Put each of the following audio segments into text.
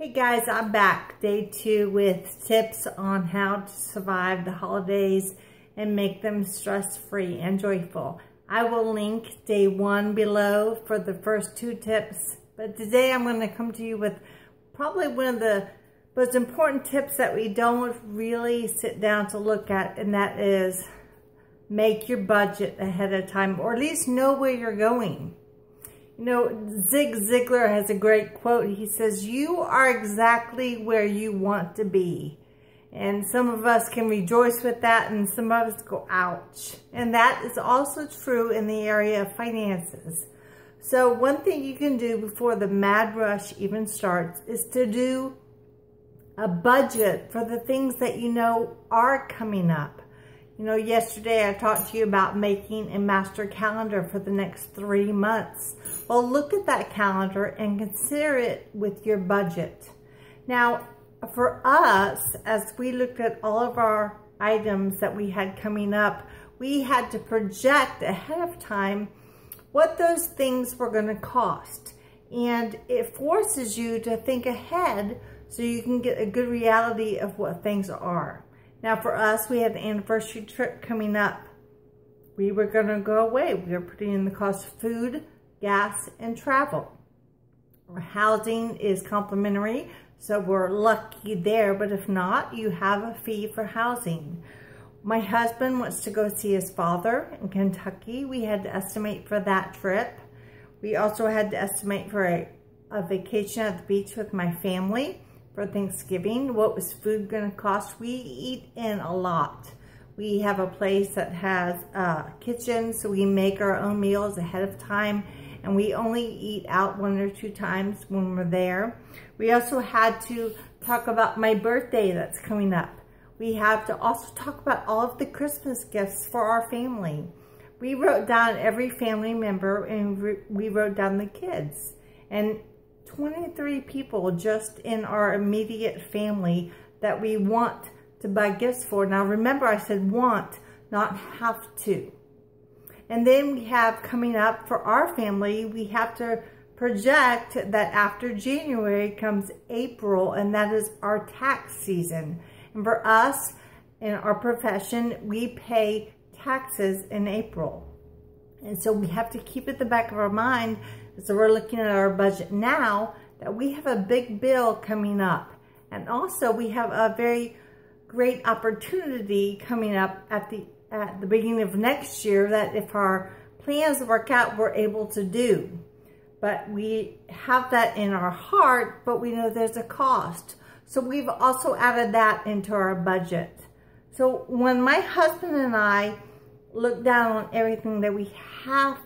Hey guys, I'm back, day 2, with tips on how to survive the holidays and make them stress-free and joyful. I will link day 1 below for the first 2 tips, but today I'm going to come to you with probably one of the most important tips that we don't really sit down to look at, and that is make your budget ahead of time, or at least know where you're going. You know, Zig Ziglar has a great quote. He says, "You are exactly where you want to be." And some of us can rejoice with that, and some of us go, ouch. And that is also true in the area of finances. So one thing you can do before the mad rush even starts is to do a budget for the things that you know are coming up. You know, yesterday I talked to you about making a master calendar for the next 3 months. Well, look at that calendar and consider it with your budget. Now, for us, as we looked at all of our items that we had coming up, we had to project ahead of time what those things were going to cost. And it forces you to think ahead so you can get a good reality of what things are. Now for us, we had an anniversary trip coming up. We were going to go away. We were putting in the cost of food, gas, and travel. Our housing is complimentary, so we're lucky there, but if not, you have a fee for housing. My husband wants to go see his father in Kentucky. We had to estimate for that trip. We also had to estimate for a vacation at the beach with my family for Thanksgiving. What was food going to cost? We eat in a lot. We have a place that has a kitchen, so we make our own meals ahead of time, and we only eat out 1 or 2 times when we're there. We also had to talk about my birthday that's coming up. We have to also talk about all of the Christmas gifts for our family. We wrote down every family member, and we wrote down the kids. And 23 people just in our immediate family that we want to buy gifts for. Now remember, I said want, not have to. And then we have coming up for our family, we have to project that after January comes April, and that is our tax season. And for us, in our profession, we pay taxes in April. And so we have to keep at the back of our mind, so we're looking at our budget now, that we have a big bill coming up. And also we have a very great opportunity coming up at the beginning of next year that if our plans work out, we're able to do. But we have that in our heart, but we know there's a cost. So we've also added that into our budget. So when my husband and I look down on everything that we have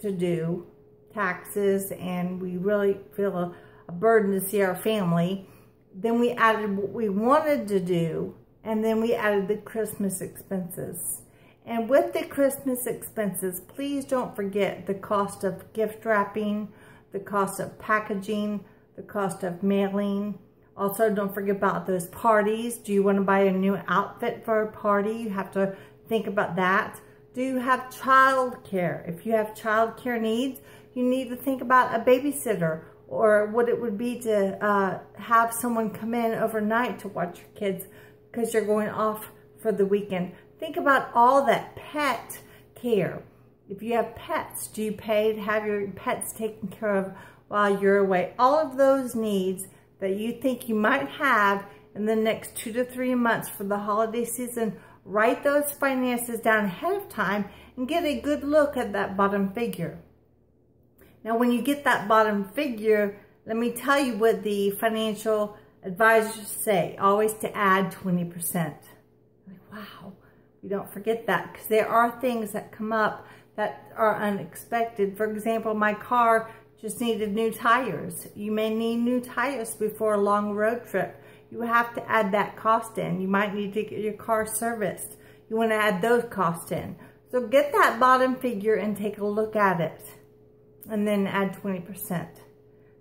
to do, taxes, and we really feel a burden to see our family, then we added what we wanted to do, and then we added the Christmas expenses. And with the Christmas expenses, please don't forget the cost of gift wrapping, the cost of packaging, the cost of mailing. Also, don't forget about those parties. Do you want to buy a new outfit for a party? You have to think about that. Do you have child care? If you have child care needs, you need to think about a babysitter, or what it would be to have someone come in overnight to watch your kids because you're going off for the weekend. Think about all that pet care. If you have pets, do you pay to have your pets taken care of while you're away? All of those needs that you think you might have in the next 2 to 3 months for the holiday season, write those finances down ahead of time and get a good look at that bottom figure. Now, when you get that bottom figure, let me tell you what the financial advisors say, always to add 20%. Like, wow, we don't forget that, because there are things that come up that are unexpected. For example, my car just needed new tires. You may need new tires before a long road trip. You have to add that cost in. You might need to get your car serviced. You want to add those costs in. So get that bottom figure and take a look at it, and then add 20%.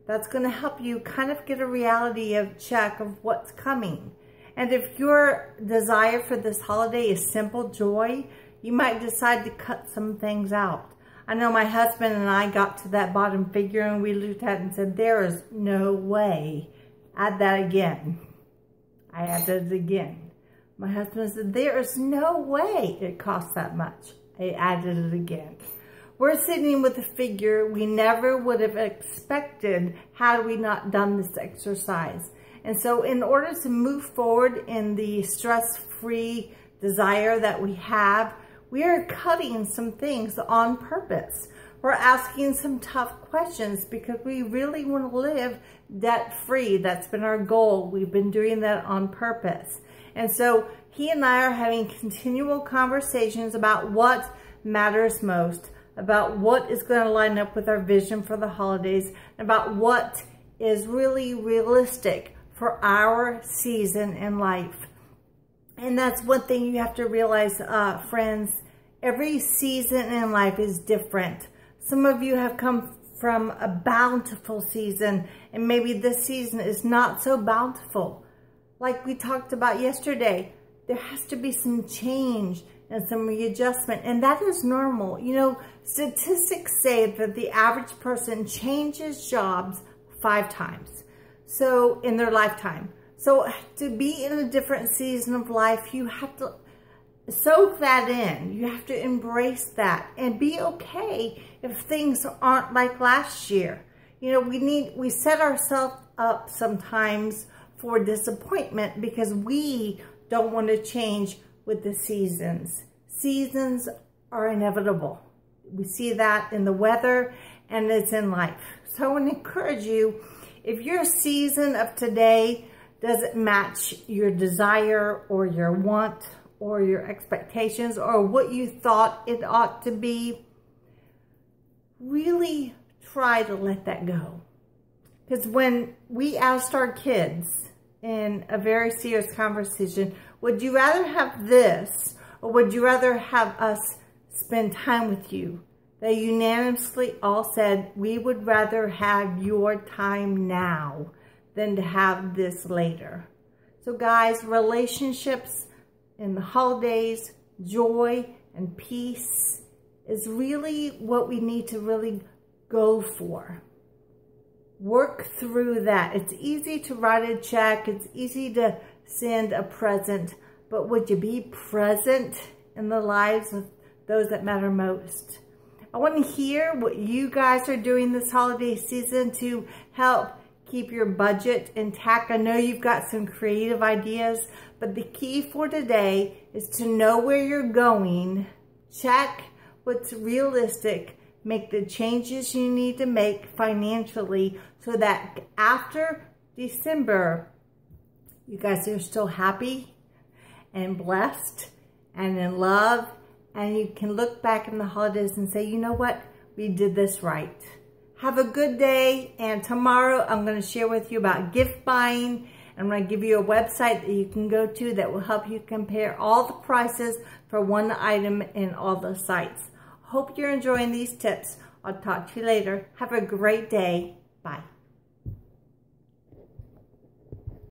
That's going to help you kind of get a reality of check of what's coming. And if your desire for this holiday is simple joy, you might decide to cut some things out. I know my husband and I got to that bottom figure, and we looked at it and said, there is no way add that again. I added it again. My husband said, there is no way it costs that much. I added it again. We're sitting with a figure we never would have expected had we not done this exercise. And so in order to move forward in the stress-free desire that we have, we are cutting some things on purpose. We're asking some tough questions because we really want to live debt-free. That's been our goal. We've been doing that on purpose. And so he and I are having continual conversations about what matters most, about what is going to line up with our vision for the holidays, about what is really realistic for our season in life. And that's one thing you have to realize, friends. Every season in life is different. Some of you have come from a bountiful season, and maybe this season is not so bountiful. Like we talked about yesterday, there has to be some change and some readjustment, and that is normal. You know, statistics say that the average person changes jobs 5 times so in their lifetime. So to be in a different season of life, you have to soak that in. You have to embrace that and be okay if things aren't like last year. You know, we set ourselves up sometimes for disappointment because we don't want to change with the seasons. Seasons are inevitable. We see that in the weather and it's in life. So I want to encourage you, if your season of today doesn't match your desire or your want or your expectations or what you thought it ought to be, really try to let that go. Because when we asked our kids in a very serious conversation, would you rather have this or would you rather have us spend time with you? They unanimously all said, we would rather have your time now than to have this later. So guys, relationships in the holidays, joy and peace is really what we need to really go for. Work through that. It's easy to write a check. It's easy to send a present. But would you be present in the lives of those that matter most? I want to hear what you guys are doing this holiday season to help keep your budget intact. I know you've got some creative ideas, but the key for today is to know where you're going, check what's realistic, make the changes you need to make financially so that after December, you guys are still happy and blessed and in love, and you can look back in the holidays and say, you know what, we did this right. Have a good day, and tomorrow I'm going to share with you about gift buying. I'm going to give you a website that you can go to that will help you compare all the prices for one item in all the sites. Hope you're enjoying these tips. I'll talk to you later. Have a great day. Bye.